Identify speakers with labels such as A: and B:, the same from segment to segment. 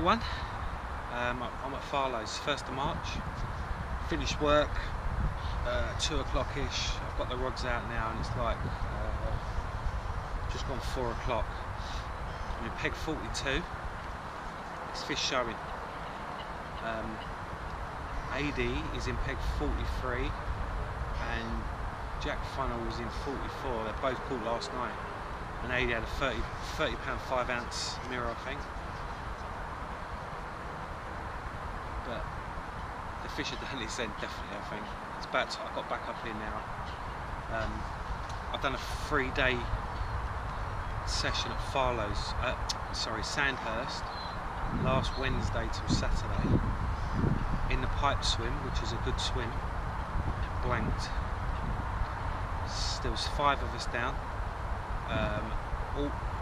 A: everyone. I'm at Farlows, 1st of March. Finished work, 2 o'clock-ish. I've got the rods out now and it's like just gone 4 o'clock. I'm in peg 42. It's fish showing. AD is in peg 43 and Jack Funnel was in 44. They both caught last night. And AD had a 30 pound 5 ounce mirror, I think. But the fish are definitely sent, definitely, I think. It's about time I got back up here now. I've done a 3-day session at Farlows, Sandhurst, last Wednesday till Saturday, in the pipe swim, which is a good swim. Blanked. There was 5 of us down.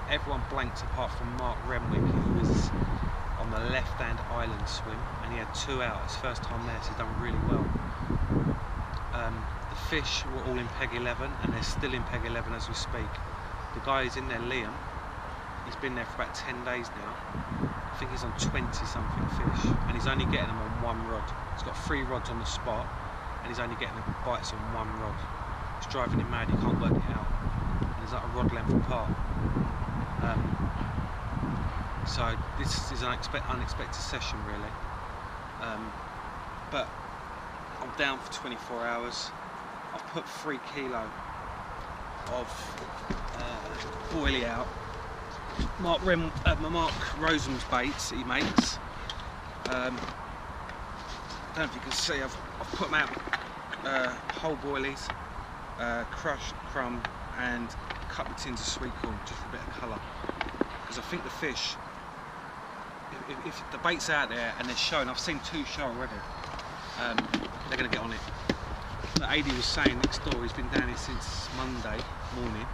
A: Everyone blanked apart from Mark Renwick, who was on the left-hand island swim, and he had 2 out. His first time there, so he's done really well. The fish were all in peg 11, and they're still in peg 11 as we speak. The guy who's in there, Liam, he's been there for about 10 days now. I think he's on 20-something fish, and he's only getting them on 1 rod. He's got 3 rods on the spot, and he's only getting the bites on 1 rod. It's driving him mad, he can't work it out. And there's like a rod length apart. So this is an unexpected session, really. But I'm down for 24 hours. I've put 3 kilo of boilie out. Mark Rosam's baits that he makes. I don't know if you can see, I've put them out whole boilies, crushed crumb, and a couple of tins of sweet corn, just for a bit of colour. Because I think the fish, if the bait's out there and they're showing, I've seen 2 show already, they're going to get on it. But AD was saying next door, he's been down here since Monday morning,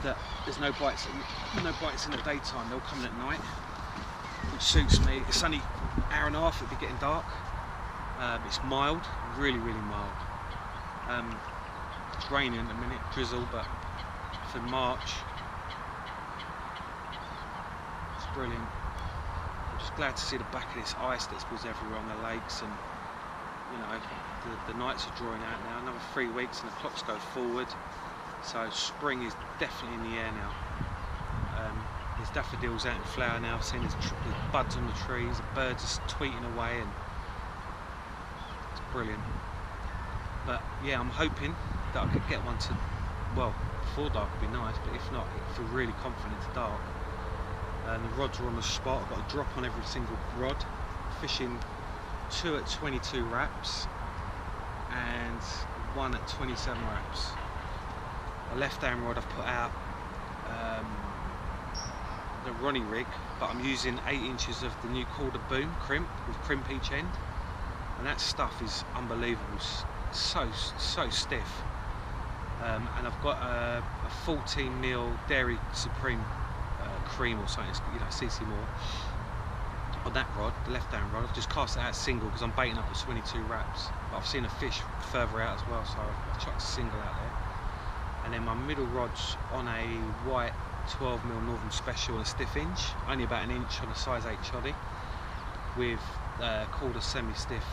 A: that there's no bites in the daytime, they'll come in at night, which suits me. It's only an hour and a half, it'll be getting dark. It's mild, really mild. It's raining at the minute, drizzle, but for March, it's brilliant. I'm just glad to see the back of this ice that was everywhere on the lakes, and you know, the nights are drawing out now. Another 3 weeks and the clocks go forward, so spring is definitely in the air now. There's daffodils out in flower now. I've seen there's buds on the trees, the birds are tweeting away, and it's brilliant. But yeah, I'm hoping that I could get one to, well, before dark would be nice, but if not, I feel really confident it's dark. And the rods are on the spot. I've got a drop on every single rod. Fishing 2 at 22 wraps and 1 at 27 wraps. A left-hand rod I've put out the Ronnie rig, but I'm using 8 inches of the new quarter boom crimp with crimp each end, and that stuff is unbelievable. So stiff. And I've got a 14mm Dairy Supreme cream or something, you know, CC more on that rod, the left-hand rod. I've just cast it out single because I'm baiting up with 22 wraps, but I've seen a fish further out as well, so I've chucked a single out there. And then my middle rod's on a white 12mm Northern Special and a stiff inch, only about 1 inch on a size 8 choddy, with called a semi-stiff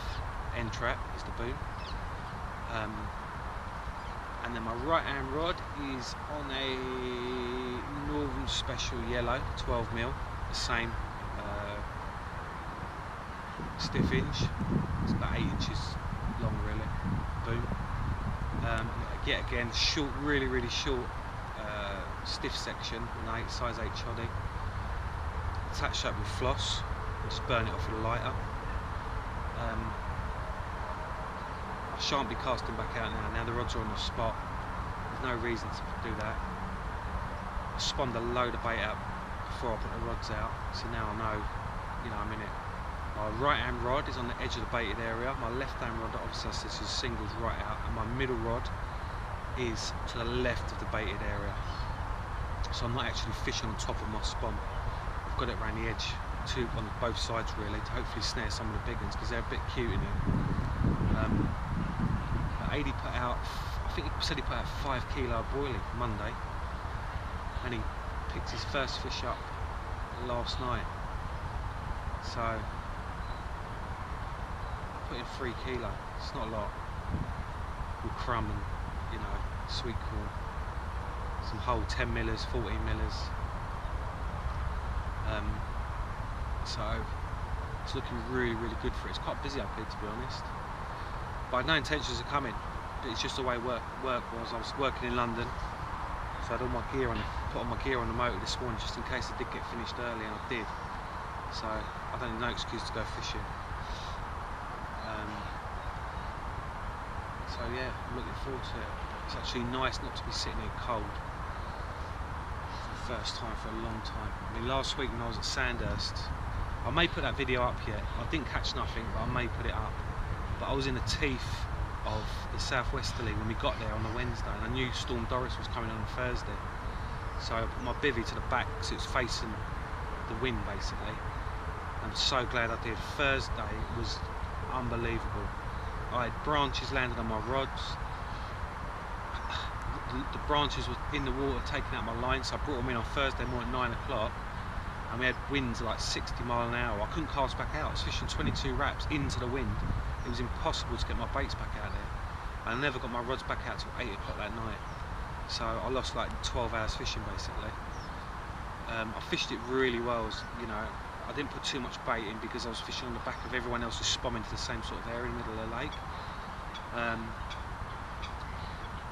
A: end trap is the boom. And then my right-hand rod is on a Northern Special yellow 12mm, the same stiff inch. It's about 8 inches long, really. Boom. Yet again, short, really short, stiff section, an size 8 choddy. Attached up with floss. Just burn it off with a lighter. I shan't be casting back out now. Now the rods are on the spot. There's no reason to do that. I spawned a load of bait out before I put the rods out, so now I know, you know, I'm in it. My right-hand rod is on the edge of the baited area. My left-hand rod, obviously, this is singles right out, and my middle rod is to the left of the baited area. So I'm not actually fishing on top of my spawn. I've got it around the edge, on both sides really, to hopefully snare some of the big ones because they're a bit cute in it. AD put out, I think he said he put out 5 kilo boilie Monday, and he picked his first fish up last night. So I put in 3 kilo. It's not a lot. With crumb and, you know, sweet corn, some whole 10 millers, 14 millers. So it's looking really, really good for it. It's quite busy up here, to be honest. But I had no intentions of coming. It's just the way work was. I was working in London, so I had all my gear on, put all my gear on the motor this morning just in case I did get finished early, and I did. So I don't need no excuse to go fishing. So yeah, I'm looking forward to it. It's actually nice not to be sitting here cold for the first time for a long time. I mean, last week when I was at Sandhurst, I may put that video up yet. I didn't catch nothing, but I may put it up. But I was in the teeth of the southwesterly when we got there on the Wednesday, and I knew Storm Doris was coming on Thursday. So I put my bivvy to the back because it was facing the wind basically. I'm so glad I did. Thursday was unbelievable. I had branches landed on my rods. The branches were in the water taking out my line, so I brought them in on Thursday morning at 9 o'clock, and we had winds like 60 miles an hour. I couldn't cast back out. I was fishing 22 wraps into the wind. It was impossible to get my baits back out there. I never got my rods back out till 8 o'clock that night. So I lost like 12 hours fishing basically. I fished it really well, you know. I didn't put too much bait in because I was fishing on the back of everyone else who's spomming to the same sort of area in the middle of the lake.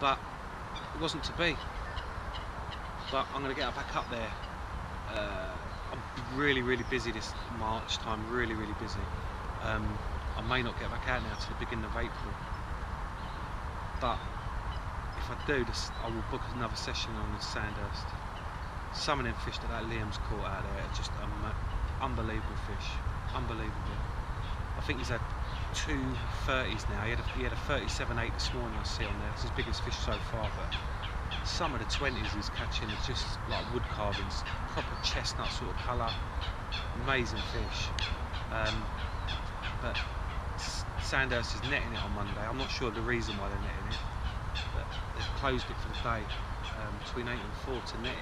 A: But it wasn't to be. But I'm going to get back up there. I'm really, really busy this March time, really, really busy. I may not get back out now till the beginning of April. But if I do, I will book another session on the Sandhurst. Some of them fish that Liam's caught out there are just unbelievable fish, unbelievable. I think he's had 2 30s now. He had a 37.8 this morning. I see on there. It's his biggest fish so far. But some of the 20s he's catching are just like wood carvings, proper chestnut sort of colour, amazing fish. But Sandhurst is netting it on Monday. I'm not sure the reason why they're netting it, but they've closed it for the day between 8 and 4 to net it.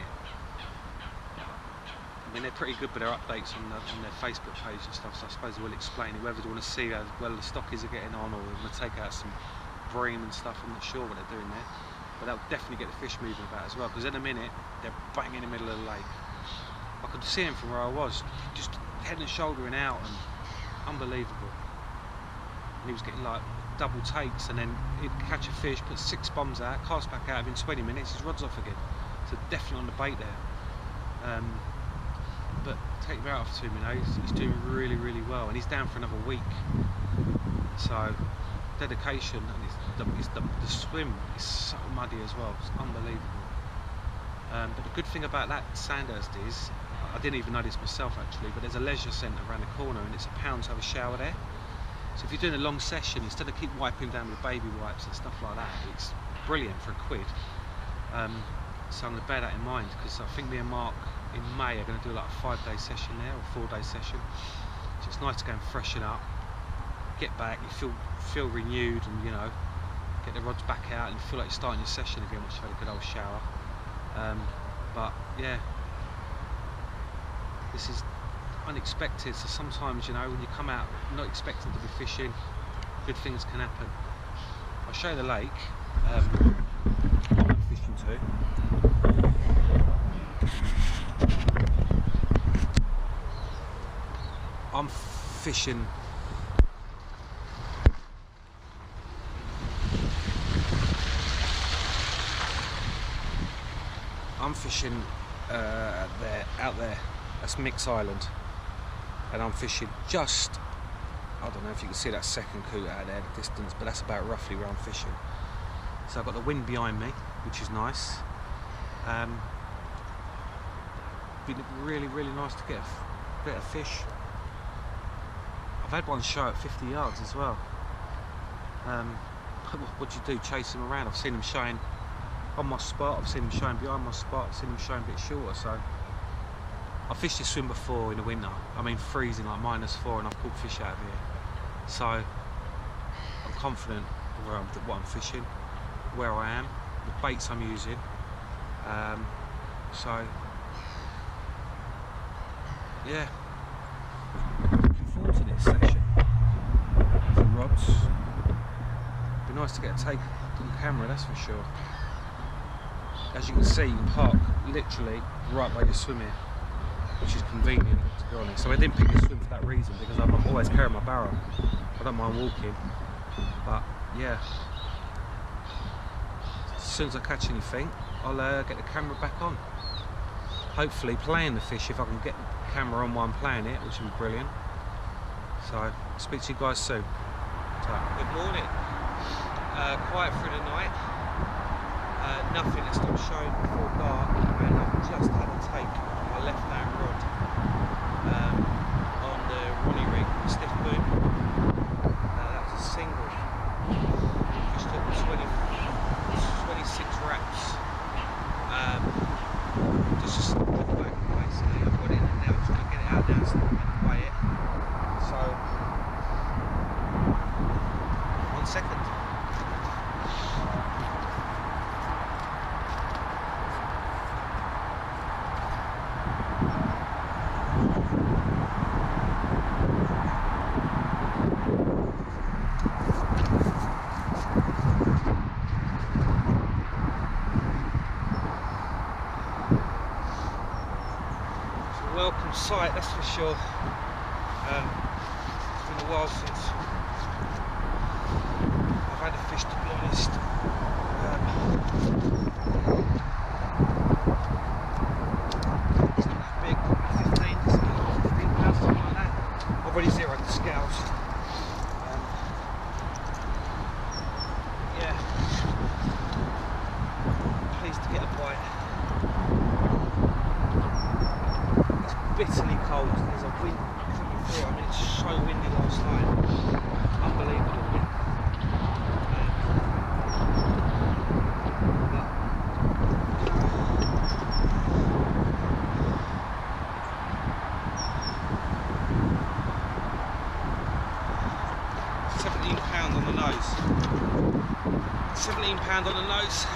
A: I mean, they're pretty good with their updates on their Facebook page and stuff, so I suppose they will explain it, whether they want to see how well the stockies are getting on, or they're going to take out some bream and stuff. I'm not sure what they're doing there, but that'll definitely get the fish moving about as well, because in a minute they're bang in the middle of the lake. I could see him from where I was, just head and shouldering out, and unbelievable. And he was getting like double takes, and then he'd catch a fish, put 6 bombs out, cast back out within 20 minutes, his rod's off again. So definitely on the bait there. But take that off to him, you know, he's doing really, really well, and he's down for another week. So dedication, and the swim is so muddy as well. It's unbelievable. But the good thing about that Sandhurst is, I didn't even know this myself actually, but there's a leisure centre around the corner, and it's £1 to have a shower there. So if you're doing a long session, instead of keep wiping down with baby wipes and stuff like that, it's brilliant for £1. So I'm going to bear that in mind, because I think me and Mark in May are going to do like a 5-day session there, or 4-day session. So it's nice to go and freshen up, get back, you feel renewed, and you know, get the rods back out and feel like you're starting your session again once you've had a good old shower. But yeah, this is unexpected, so sometimes, you know, when you come out not expecting to be fishing, good things can happen. I'll show you the lake I'm fishing to. I'm fishing out there. That's Mix Island, and I'm fishing just, I don't know if you can see that second coot out there, the distance, but that's about roughly where I'm fishing. So I've got the wind behind me, which is nice. Been really, really nice to get a bit of fish. I've had one show at 50 yards as well. What do you do? Chase them around. I've seen them showing on my spot, I've seen them showing behind my spot, I've seen them showing a bit shorter. So I've fished this swim before in the winter. I mean freezing, like -4, and I've caught fish out of here. So I'm confident what I'm fishing, where I am, the baits I'm using. So yeah. Be nice to get a take on camera, that's for sure. As you can see, you can park literally right by your swim here, which is convenient, to be honest. So I didn't pick a swim for that reason, because I'm always carrying my barrel. I don't mind walking, but yeah. As soon as I catch anything, I'll get the camera back on. Hopefully playing the fish if I can get the camera on while I'm playing it, which would be brilliant. So, I'll speak to you guys soon. Good morning. Quiet through the night. Nothing that stopped showing before dark, and I've just had a take on my left hand rod on the Ronnie rig, the stiff boom. That was a single. Just took 26 wraps. Just a snap back basically. I've got it in now, just going to get it out now and weigh it. So, 1 second. Welcome sight, that's for sure. It's been a while since I've had a fish, to be honest. It's not that big, probably 15 pounds, something like that. I've already zeroed the scales. Yeah, pleased to get a bite. Bitterly cold. There's a wind coming through. I mean, it's so windy last night. Unbelievable wind. £17 on the nose. £17 on the nose.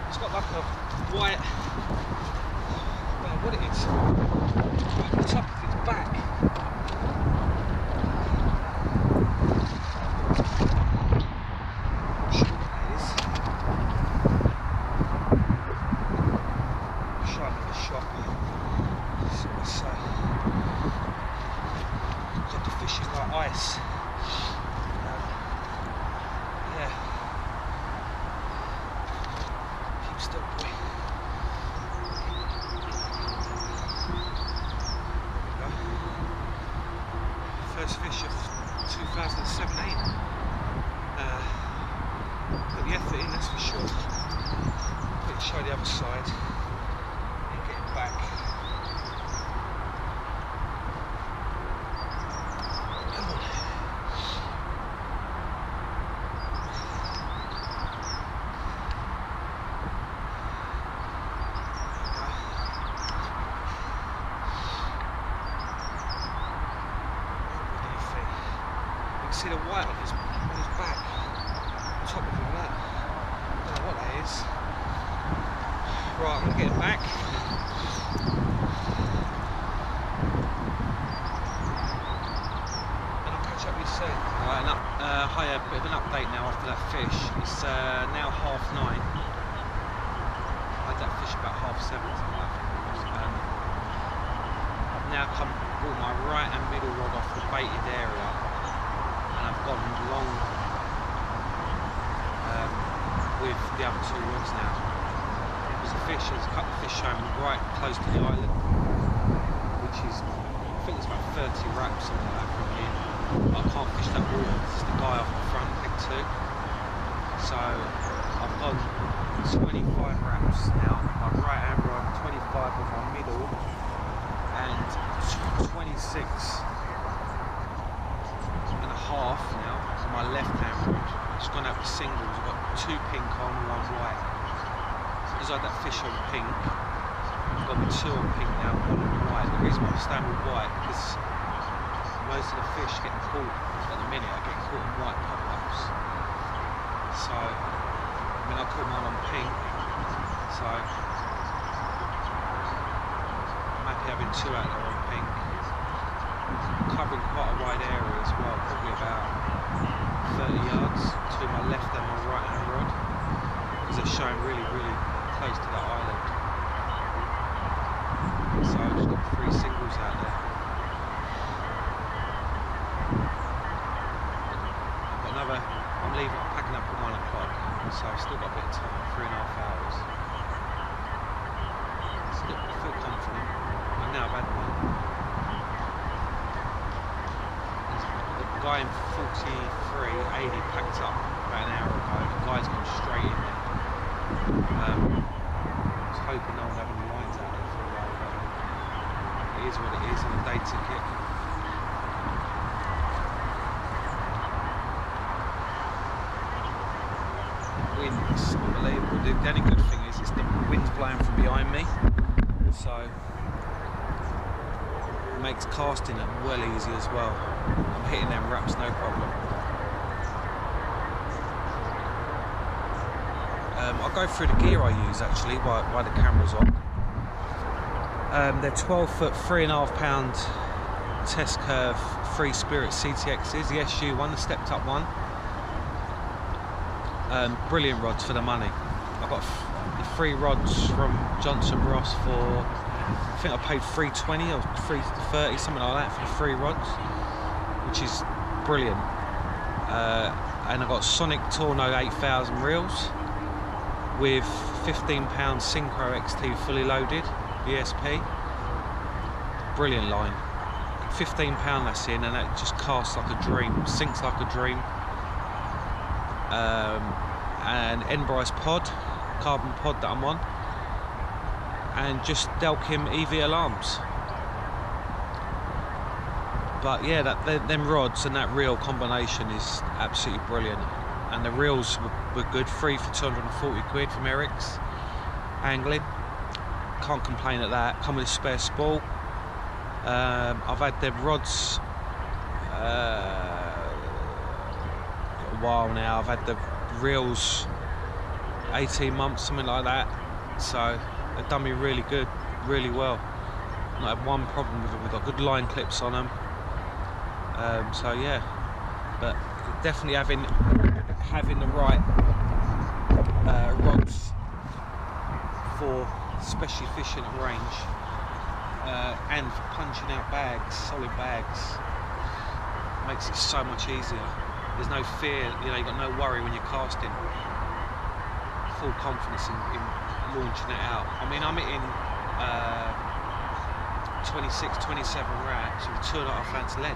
A: It's got like a white, I don't know what it is, right on the top of its back. I'm not sure what that is. I'll show it in the shop. See what I say. God, the fish is like ice. Yeah. Still boy. There we go. First fish of 2017. Put the effort in, that's for sure. Quickly show the other side and get it back. Come on. See the white on his back, on top of all that. I don't know what that is. Right, I'm going to get it back. And I'll catch up with you soon. Right, hi, a bit of an update now after that fish. It's now 9:30. I had that fish about 7:30, something like that. I've now brought my right and middle rod off the baited area. I've gone long with the other two rods now. There's a couple of fish showing right close to the island, which is, I think it's about 30 wraps on that from here. But I can't fish that water, it's the guy off the front, big two. So I've gone 25 wraps now, my right hand rod, 25 on my middle, and 26 and a half now on my left hand rod. It's gone out with singles. I've got 2 pink on, 1 white. So because I had that fish on pink, I've got 2 on pink now, 1 on white. The reason why I'm staying with white because I'm most of the fish getting caught at the minute are getting caught in white pop-ups. So, I mean, I caught mine on pink, so I'm happy having 2 out there on pink. I'm covering quite a wide area as well, probably about 30 yards between my left and my right hand rod, because they're showing really, really close to that island. So I've just got 3 singles out there. I'm leaving, packing up at 1 o'clock, so I've still got a bit of time, 3.5 hours. Still, I feel confident, and now I've had one. The guy in 4380 packed up about an hour ago. The guy's gone straight in there. I was hoping no one would have any lines out there for a while, but it is what it is on a day ticket. Wind's unbelievable. The only good thing is the wind's blowing from behind me, so it makes casting it well easy as well. I'm hitting them wraps no problem. I'll go through the gear I use actually while the camera's on. They're 12 foot, 3.5 pound test curve free spirit CTXs, the SU one, the stepped up one. Brilliant rods for the money. I got the 3 rods from Johnson Ross for, I think I paid $320 or $330, something like that, for the 3 rods, which is brilliant. And I got Sonic Torno 8000 reels with 15 pound Synchro XT fully loaded ESP. Brilliant line. 15 pound that's in, and that just casts like a dream, sinks like a dream. And Enbrise pod, carbon pod that I'm on, and just Delkim EV alarms. But yeah, them rods and that reel combination is absolutely brilliant. And the reels were good, 3 for 240 quid from Eric's Angling. Can't complain at that. Come with a spare spool. I've had the rods a while now. I've had the reels 18 months, something like that, so they've done me really good, really well. Not had one problem with them. We've got good line clips on them, so yeah, but definitely having the right rods for especially fishing at range, and for punching out bags, solid bags, makes it so much easier. There's no fear, you know, you've got no worry when you're casting. Full confidence in launching it out. I mean, I'm hitting 26, 27 wraps with 2.5 ounce lead.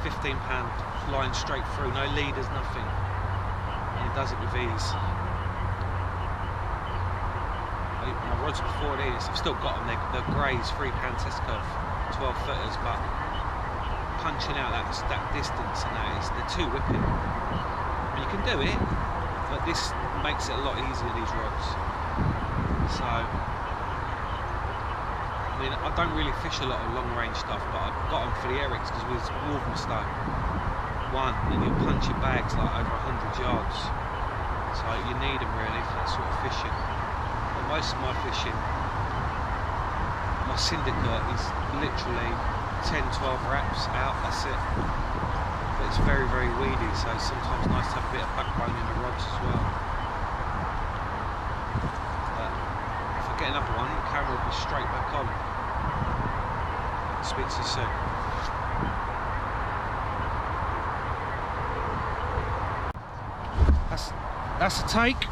A: 15 pound line straight through, no leaders, nothing. And it does it with ease. My rods before this, I've still got them, they're greys, 3 pound test curve, 12 footers, but punching out that distance and that is, they're too whipping. I mean, you can do it, but this makes it a lot easier, these rods. So, I mean, I don't really fish a lot of long range stuff, but I got them for the Erics because we was Wolverstone. One, and you punch your bags like over 100 yards. So you need them really for that sort of fishing. But most of my fishing, my syndicate is literally 10-12 wraps out, that's it. But it's very, very weedy, so sometimes nice to have a bit of backbone in the rods as well. But if I get another one, the camera will be straight back on. Speak to you soon. That's a take.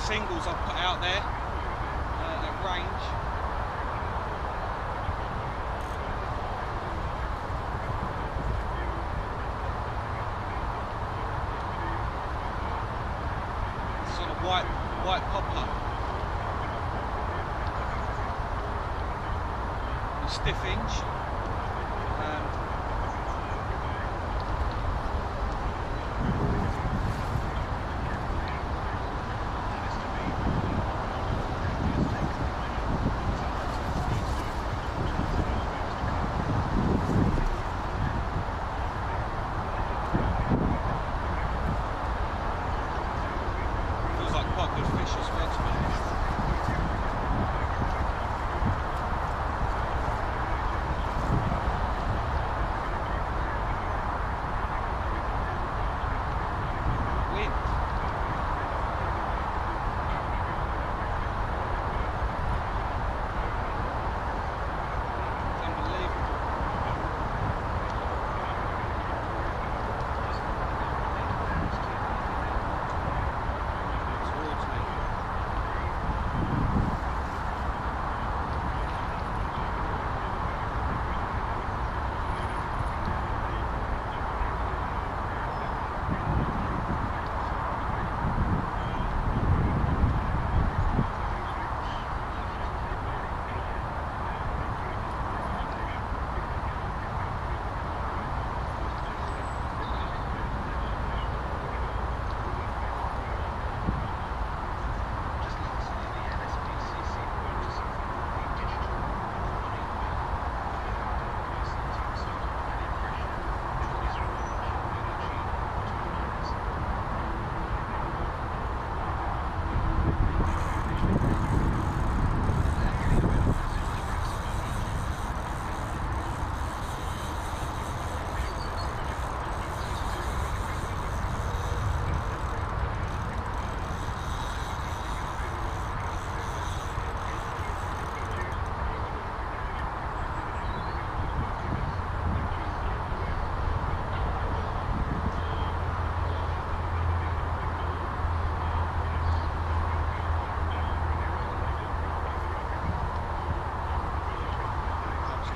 A: Singles I've put out there at range. white popper. A stiff inch.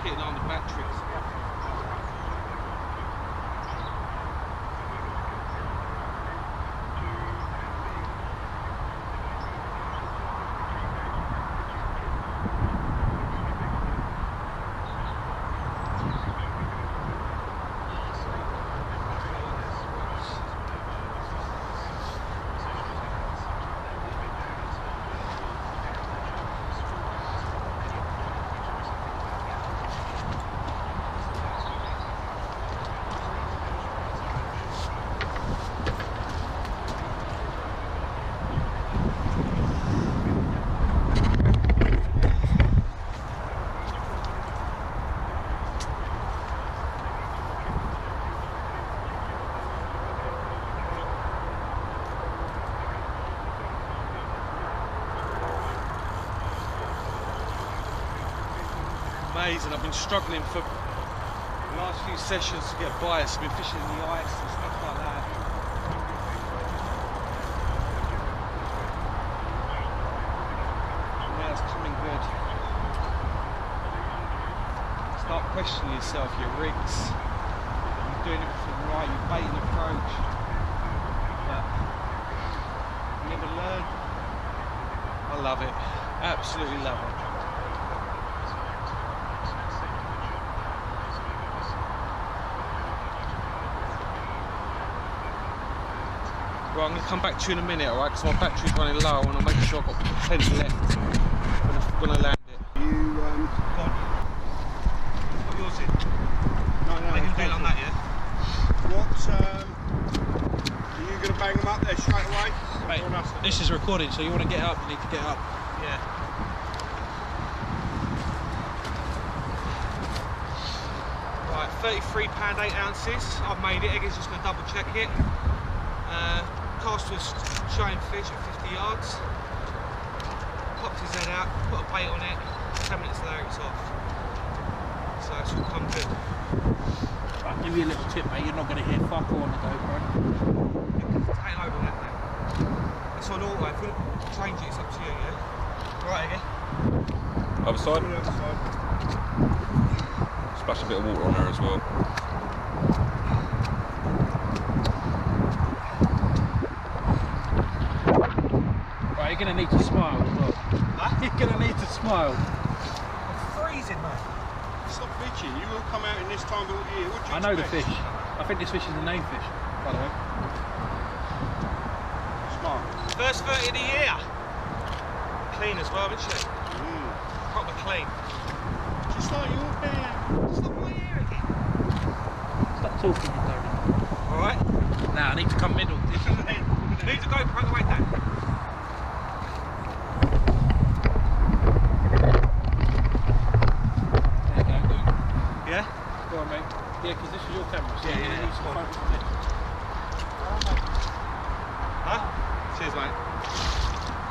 A: Getting on the batteries. Amazing. I've been struggling for the last few sessions to get bites. I've been fishing in the ice and stuff like that. Now it's coming good. Start questioning yourself, your rigs. You're doing everything right, you're baiting approach. But you never learn. I love it. Absolutely love it. Well, I'm going to come back to you in a minute, alright? Because my battery's running low and I'll make sure I've got plenty left when I land it.
B: You,
A: go on. Put yours in.
B: No,
A: They can do it on that, yeah?
B: Are you going to bang them up there straight away?
A: Mate, this is recording, so you want to get up, you need to get up. Yeah. Right, £33, 8 ounces. I've made it. Eggers just going to double check it. Cast was showing fish at 50 yards. Popped his head out, put a bait on it. 10 minutes later, it's off. So it's all come good.
C: I'll give you a little tip, mate. You're not going to hear fuck all on the GoPro.
A: It ain't over that, mate. It's on auto. If you want to change it, it's up to you, yeah? Right, again.
D: Other side?
B: The other side.
D: Splash a bit of water on her as well.
C: You're going to need to smile as well.
B: Huh?
C: You're going to need to smile.
A: It's freezing, mate.
B: Stop bitching. You will come out in this time of year. What do you
C: I know the
B: expect?
C: fish. I think this fish is a name fish, by the way.
B: Smart.
A: First 30 of the year. Clean as well, isn't she? Proper clean.
B: Just like your hair.
A: Stop my hair again.
C: Stop talking, you don't.
A: Alright.
C: Now I need to come middle.
A: Leave the GoPro the way down.
C: There you go.
A: Yeah?
C: Go on, mate. Yeah, because this is your camera, so
A: Yeah,
C: you're going to
A: yeah,
C: need some
A: yeah.
C: focus on this.
A: Huh? Cheers, mate.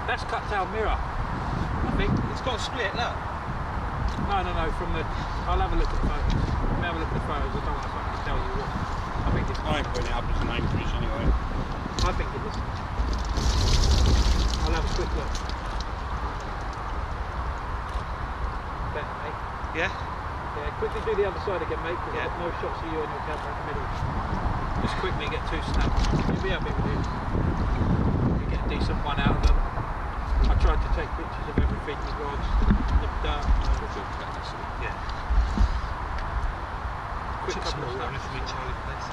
C: That's cut tail mirror, I think.
A: It's got a split, look.
C: No, from the... I'll have a look at the photos. Let me have a look at the photos. I don't want to fucking tell you what. I think it's...
B: I ain't putting it up as a name fish anyway.
C: I think it is. I'll have a quick look. Better, mate.
A: Yeah?
C: Yeah, quickly do the other side again, mate, because I've got no shots of you and your camera in the middle. Just quickly get 2 snaps. You'll be happy with it. You get a decent one out of them. I tried to take pictures of everything, the rods, the dirt.
A: Yeah.
C: Quick couple of snaps.
A: For me, Charlie, please.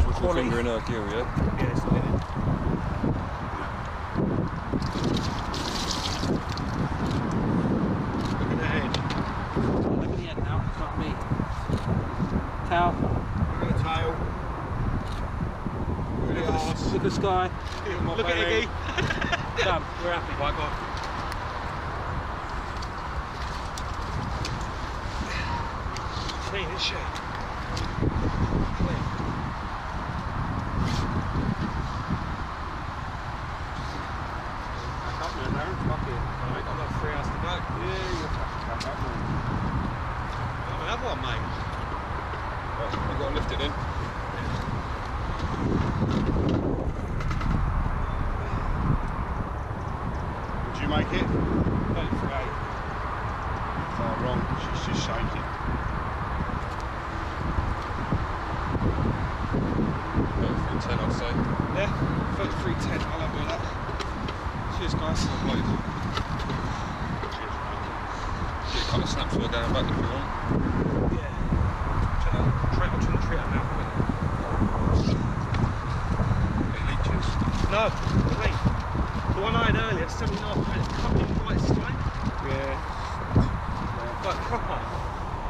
D: With your finger in her gill, yeah?
A: Yeah, it's not in it. Look at the head.
C: Look at the end now, it's not me. Tail.
B: Look at the tail. Look at the arse.
C: Look at the sky.
A: Look at Iggy.
C: Done, we're happy.
A: By God. Clean, isn't she? Clean.
B: Back up there, Darren. Fuck it.
A: I've got 3 hours to go.
B: Yeah, you'll fucking come back, man.
A: I'll have one, mate.
D: Right, you've got to lift it in.
B: Did you make it?
A: 33.8.
B: Far wrong. She's just shaking.
D: 33.10, I'd say.
A: Yeah, 33.10. I'll have all that. Cheers, guys.
B: Cheers, mate.
D: Get a couple of snaps while going back if you want.
A: Yeah. I'm trying to treat her now.
D: It leeches.
A: No, clean. The one I had earlier, 7.5 minutes, cut me quite straight.
B: Yeah.
A: Like proper.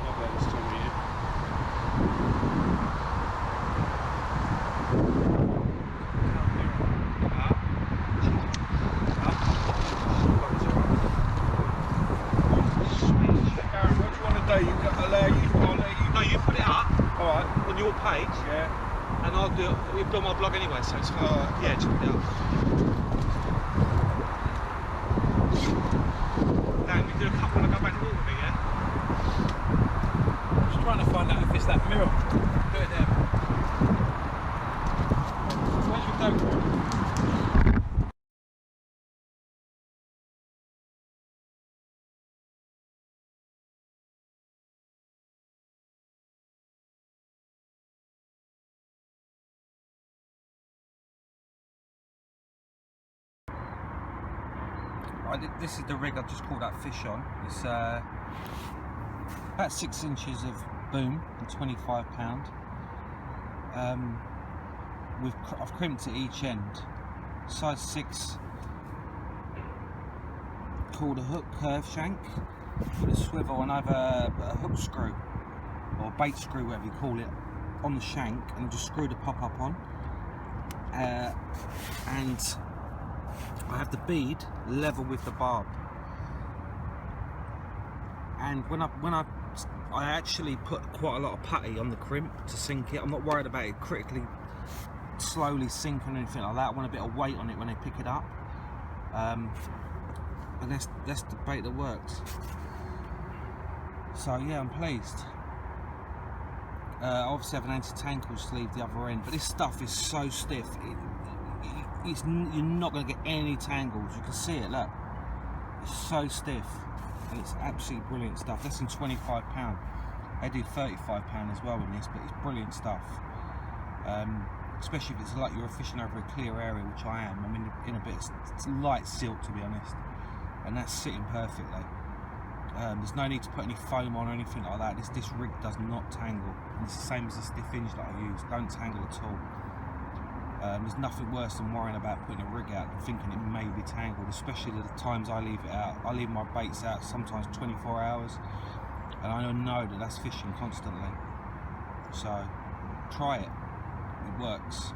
B: Not that it's still here. Darren, what do you want to do? You got allow you? I'll let you.
A: No, you put it up
B: Alright.
A: on your page,
B: Yeah.
A: and I'll do it. We've done my blog anyway, so it's fine.
B: Alright.
A: Yeah, just put it up. Dan, we do a couple when I go back to the water with me, yeah?
C: Just trying to find out if it's that mirror. Do it there. Where's your GoPro?
A: This is the rig I've just caught that fish on. It's about 6 inches of boom and £25. I've crimped at each end. Size 6 called a hook curve shank with a swivel, and I have a hook screw or bait screw, whatever you call it, on the shank, and just screw the pop up on. And I have the bead level with the barb, and when I actually put quite a lot of putty on the crimp to sink it. I'm not worried about it critically slowly sinking or anything like that. I want a bit of weight on it when they pick it up, and that's the bait that works. So yeah, I'm pleased. I obviously have an anti-tankle sleeve the other end, but this stuff is so stiff. You're not going to get any tangles. You can see it, look. It's so stiff, and it's absolutely brilliant stuff. Less than £25. They do £35 as well in this, but it's brilliant stuff. Especially if it's like you're fishing over a clear area, which I am. I'm in a bit of light silt, to be honest, and that's sitting perfectly. There's no need to put any foam on or anything like that. This rig does not tangle, and it's the same as the stiff hinge that I use. Don't tangle at all. There's nothing worse than worrying about putting a rig out and thinking it may be tangled, especially the times I leave it out. I leave my baits out sometimes 24 hours, and I know that that's fishing constantly. So try it. It works.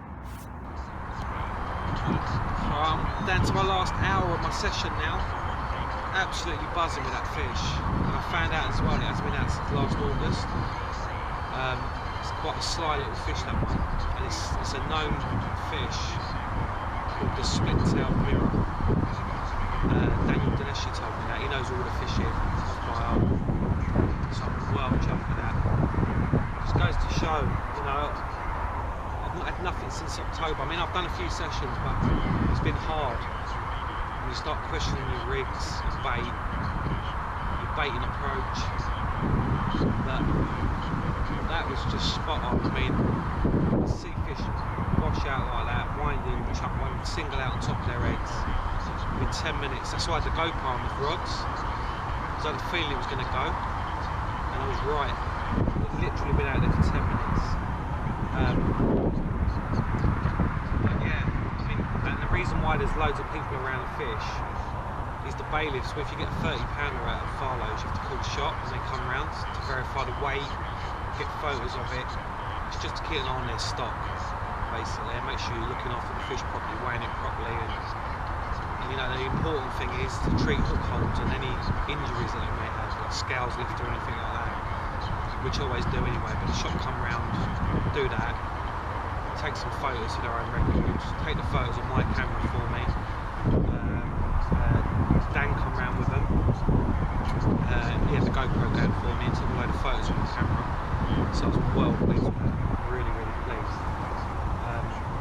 C: I'm down to my last hour of my session now. Absolutely buzzing with that fish. And I found out as well it hasn't been out since last August. It's quite a sly little fish, that one. And it's a known fish called the split-tailed mirror. Daniel Dineshi told me that. He knows all the fishing off my arm. So I'm well chuffed with that. Just goes to show, you know, I've not had nothing since October. I mean, I've done a few sessions, but it's been hard. When you start questioning your rigs, your baiting approach. But that was just spot on. I mean, sea fish wash out like that, winding, chuck one single out on top of their eggs in 10 minutes. That's why I had the GoPro on with rods, because I had a feeling it was going to go, and I was right. It literally been out there for 10 minutes. But yeah, I mean, and the reason why there's loads of people around the fish is the bailiffs. So if you get a £30 out of Farlows, you have to call the shop and they come round to verify the weight, get photos of it. It's just to keep an eye on their stock, basically, and make sure you're looking after the fish properly, weighing it properly, and you know, the important thing is to treat hook holds and any injuries that they may have, like scales lift or anything like that, which I always do anyway. But the shop come round, do that, take some photos for their own records, take the photos on my camera for me. Dan come round with them. He had the GoPro going for me and took a load of photos on the camera. So I was well pleased with that. Really, really pleased.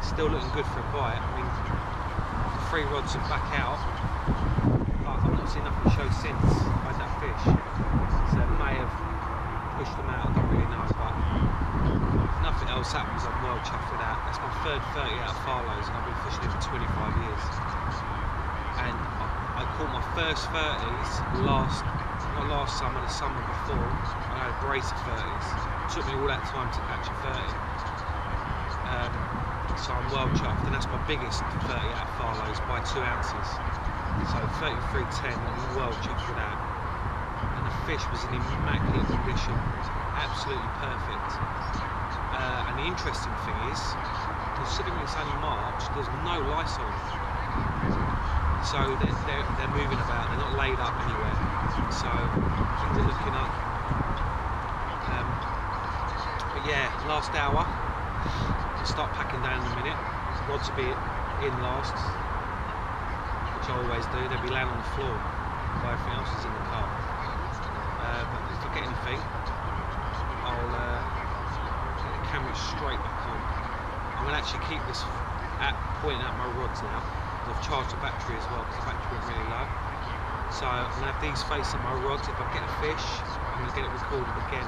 C: Still looking good for a bite. I mean, the 3 rods are back out. But I've not seen nothing show since I had that fish. So it may have pushed them out, I don't really know. But if nothing else happens, I'm well chuffed with that. That's my third 30 out of Farlows, and I've been fishing it for 25 years. And I caught my first 30s not last summer, the summer before. I had a brace of 30s. It took me all that time to catch a 30. So I'm well chuffed, and that's my biggest 30 out of Farlows by 2 ounces. So 33.10, I'm well chuffed with that. And the fish was in immaculate condition, absolutely perfect. And the interesting thing is, considering it's only March, there's no lice on. So they're moving about, they're not laid up anywhere. So things are looking up. But yeah, last hour, I'll start packing down in a minute. Rods will be in last, which I always do. They'll be laying on the floor while everything else is in the car. But if I get anything, I'll get the camera straight back on. I'm going to actually keep this app pointing at my rods now. I've charged the battery as well because the battery went really low. So I'm going to have these facing my rods. If I get a fish, I'm going to get it recorded again.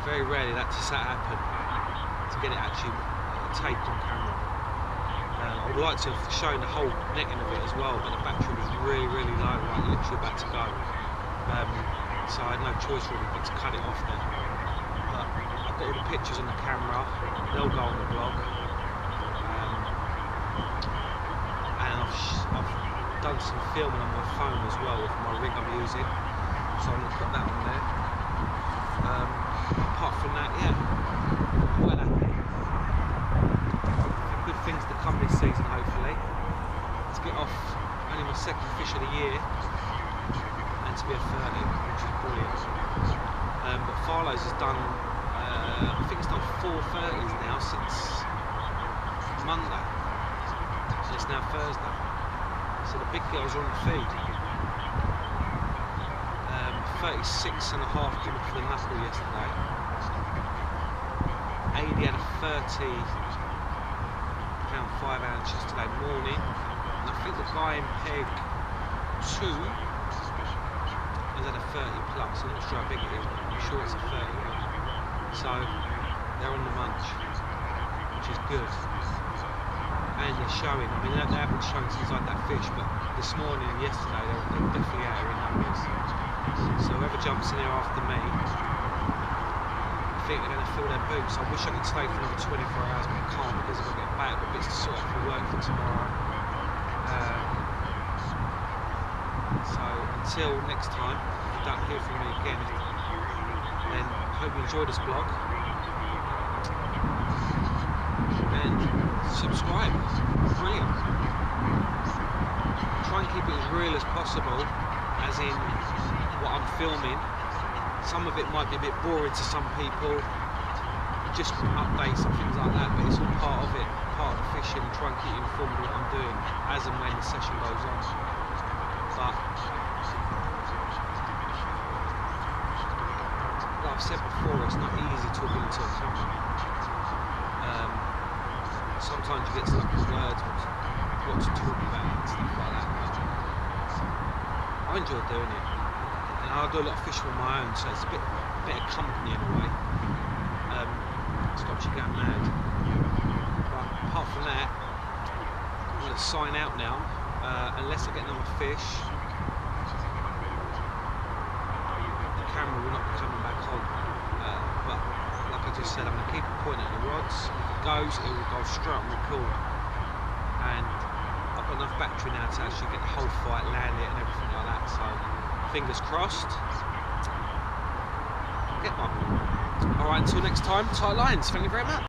C: Very rarely that happen, to get it actually taped on camera. I would like to have shown the whole netting of it as well, but the battery was really, really low, like literally about to go. So I had no choice really but to cut it off then. But I've got all the pictures on the camera, they'll go on the blog. And I've done some filming on my phone as well with my rig I'm using, so I'm going to put that on there. Apart from that, yeah, well happy. Good things to come this season, hopefully. To get off only my second fish of the year and to be a 30, which is brilliant. But Farlows has done, I think it's done 4 30s now since Monday. It's now Thursday, so the big girls are on the feed. 36.5 came up for the knuckle yesterday. 80 had a 30 pound 5 ounce yesterday morning, and I think the guy in peg 2 has had a
A: 30 plus. I'm not sure how big it is, but I'm sure it's a 30 one. So they're on the munch, which is good. And they're showing. I mean, they haven't shown since I had that fish, but this morning and yesterday they're definitely out here in numbers. So whoever jumps in here after me, I think they're going to fill their boots. I wish I could stay for another 24 hours, but I can't because I've got to get back with bits to sort out for work for tomorrow. So until next time, if you don't hear from me again, then I hope you enjoyed this vlog. And subscribe. Brilliant. Try and keep it as real as possible, as in what I'm filming. Some of it might be a bit boring to some people, just updates and things like that, but it's all part of it, part of the fishing. Try and keep you informed of what I'm doing as and when the session goes on. But like I've said before, it's not easy talking into a camera. Sometimes you get stuck with words, what to talk about and stuff like that. But I enjoy doing it, and I do a lot of fishing on my own, so it's a bit of company in a way. Stops you going mad. But apart from that, I'm going to sign out now. Unless I get another fish, the camera will not be coming back on. But like I just said, I'm going to keep it pointing at the rods. If it goes, it will go straight on record. And I've got enough battery now to actually get the whole fight, land it and everything like that. So fingers crossed, I'll get one. Alright, until next time, tight lines. Thank you very much.